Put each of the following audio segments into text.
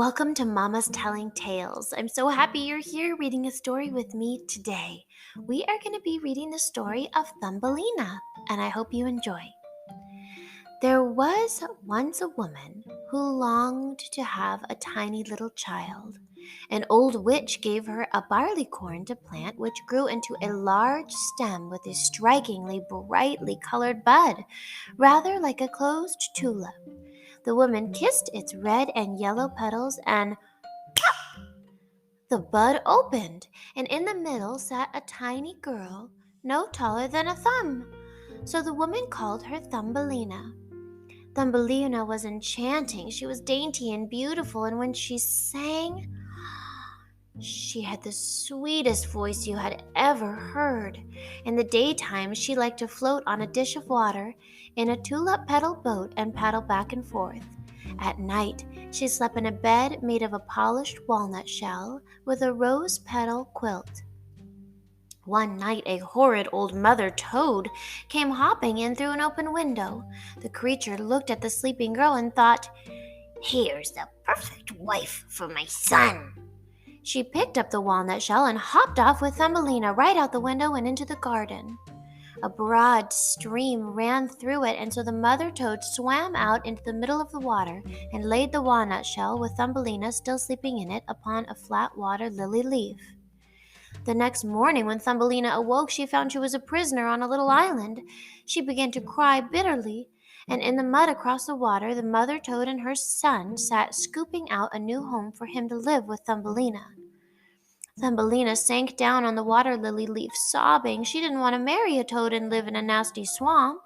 Welcome to Mama's Telling Tales. I'm so happy you're here reading a story with me today. We are going to be reading the story of Thumbelina, and I hope you enjoy. There was once a woman who longed to have a tiny little child. An old witch gave her a barley corn to plant, which grew into a large stem with a strikingly brightly colored bud, rather like a closed tulip. The woman kissed its red and yellow petals, and the bud opened, and in the middle sat a tiny girl, no taller than a thumb. So the woman called her Thumbelina. Thumbelina was enchanting. She was dainty and beautiful, and when she sang, she had the sweetest voice you had ever heard. In the daytime, she liked to float on a dish of water in a tulip petal boat and paddle back and forth. At night, she slept in a bed made of a polished walnut shell with a rose petal quilt. One night, a horrid old mother toad came hopping in through an open window. The creature looked at the sleeping girl and thought, "Here's the perfect wife for my son." She picked up the walnut shell and hopped off with Thumbelina right out the window and into the garden. A broad stream ran through it, and so the mother toad swam out into the middle of the water and laid the walnut shell, with Thumbelina still sleeping in it, upon a flat water lily leaf. The next morning, when Thumbelina awoke, she found she was a prisoner on a little island. She began to cry bitterly, and in the mud across the water, the mother toad and her son sat scooping out a new home for him to live with Thumbelina. Thumbelina sank down on the water lily leaf, sobbing. She didn't want to marry a toad and live in a nasty swamp.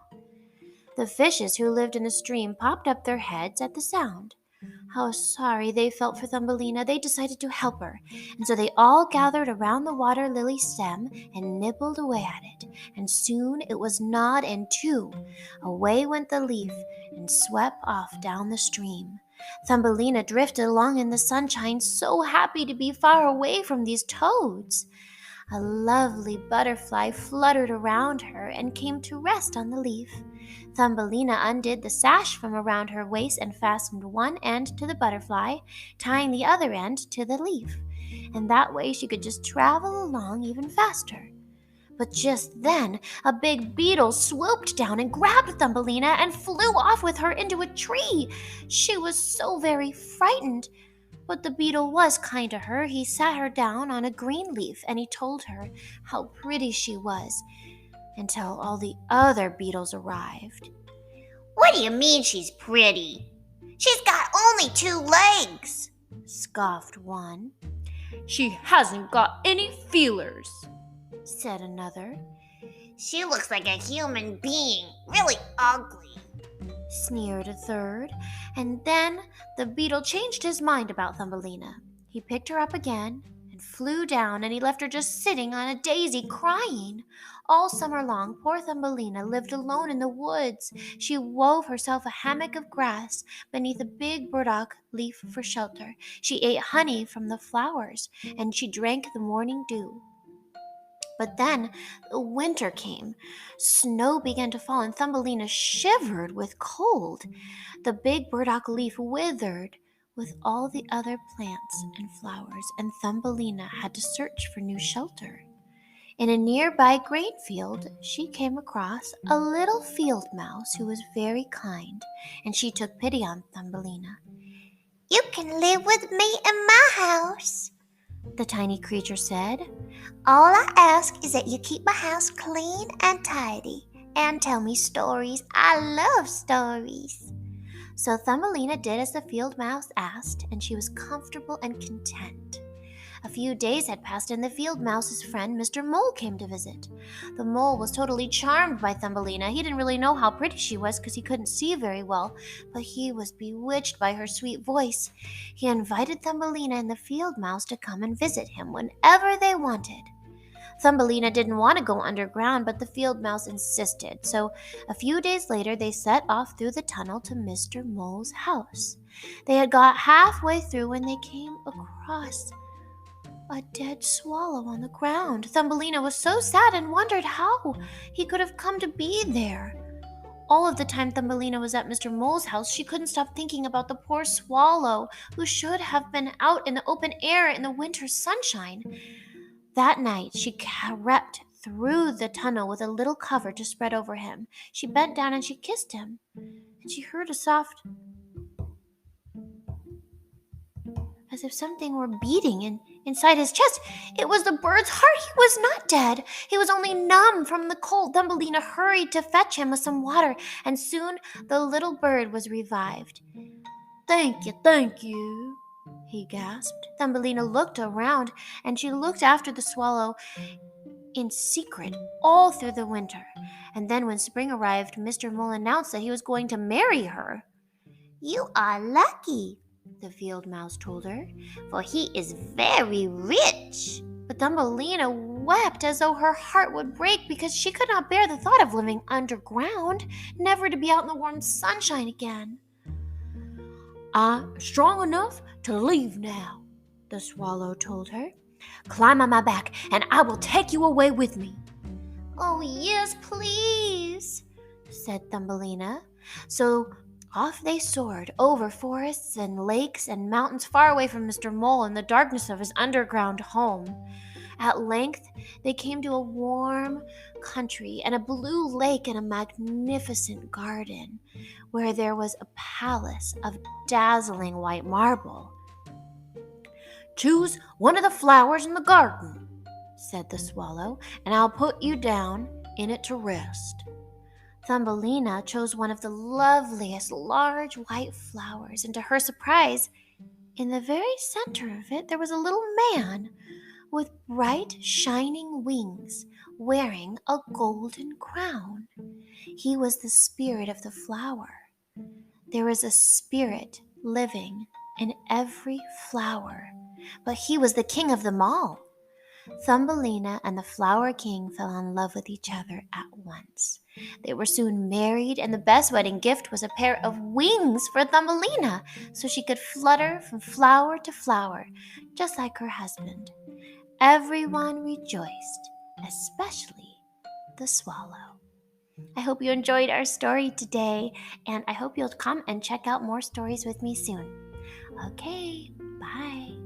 The fishes who lived in the stream popped up their heads at the sound. How sorry they felt for Thumbelina. They decided to help her, and so they all gathered around the water lily stem and nibbled away at it, and soon it was gnawed in two. Away went the leaf and swept off down the stream. Thumbelina drifted along in the sunshine, so happy to be far away from these toads. A lovely butterfly fluttered around her and came to rest on the leaf. Thumbelina undid the sash from around her waist and fastened one end to the butterfly, tying the other end to the leaf. And that way she could just travel along even faster. But just then, a big beetle swooped down and grabbed Thumbelina and flew off with her into a tree. She was so very frightened. But the beetle was kind to her. He sat her down on a green leaf and he told her how pretty she was, until all the other beetles arrived. "What do you mean she's pretty? She's got only 2 legs," scoffed one. "She hasn't got any feelers," said another. "She looks like a human being, really ugly," sneered a third. And then the beetle changed his mind about Thumbelina. He picked her up again and flew down, and he left her just sitting on a daisy crying. All summer long, poor Thumbelina lived alone in the woods. She wove herself a hammock of grass beneath a big burdock leaf for shelter. She ate honey from the flowers, and she drank the morning dew. But then winter came. Snow began to fall, and Thumbelina shivered with cold. The big burdock leaf withered with all the other plants and flowers, and Thumbelina had to search for new shelter. In a nearby grain field, she came across a little field mouse who was very kind, and she took pity on Thumbelina. "You can live with me in my house," the tiny creature said. "All I ask is that you keep my house clean and tidy and tell me stories. I love stories." So Thumbelina did as the field mouse asked, and she was comfortable and content. A few days had passed, and the field mouse's friend, Mr. Mole, came to visit. The mole was totally charmed by Thumbelina. He didn't really know how pretty she was because he couldn't see very well, but he was bewitched by her sweet voice. He invited Thumbelina and the field mouse to come and visit him whenever they wanted. Thumbelina didn't want to go underground, but the field mouse insisted. So a few days later, they set off through the tunnel to Mr. Mole's house. They had got halfway through when they came across a dead swallow on the ground. Thumbelina was so sad and wondered how he could have come to be there. All of the time Thumbelina was at Mr. Mole's house, she couldn't stop thinking about the poor swallow who should have been out in the open air in the winter sunshine. That night, she crept through the tunnel with a little cover to spread over him. She bent down and she kissed him, and she heard a soft, as if something were beating inside his chest. It was the bird's heart. He was not dead. He was only numb from the cold. Thumbelina hurried to fetch him with some water, and soon the little bird was revived. Thank you, he gasped. Thumbelina looked around, and she looked after the swallow in secret all through the winter. And then when spring arrived, Mr. Mole announced that he was going to marry her. You are lucky, the field mouse told her, for he is very rich. But Thumbelina wept as though her heart would break because she could not bear the thought of living underground, never to be out in the warm sunshine again. I'm strong enough to leave now, the swallow told her. Climb on my back, and I will take you away with me. Oh, yes, please, said Thumbelina. So off they soared over forests and lakes and mountains far away from Mr. Mole and the darkness of his underground home. At length, they came to a warm country and a blue lake and a magnificent garden where there was a palace of dazzling white marble. Choose one of the flowers in the garden, said the swallow, and I'll put you down in it to rest. Thumbelina chose one of the loveliest large white flowers, and to her surprise, in the very center of it there was a little man with bright shining wings, wearing a golden crown. He was the spirit of the flower. There is a spirit living in every flower, but he was the king of them all. Thumbelina and the Flower King fell in love with each other at once. They were soon married, and the best wedding gift was a pair of wings for Thumbelina, so she could flutter from flower to flower, just like her husband. Everyone rejoiced, especially the swallow. I hope you enjoyed our story today, and I hope you'll come and check out more stories with me soon. Okay, bye.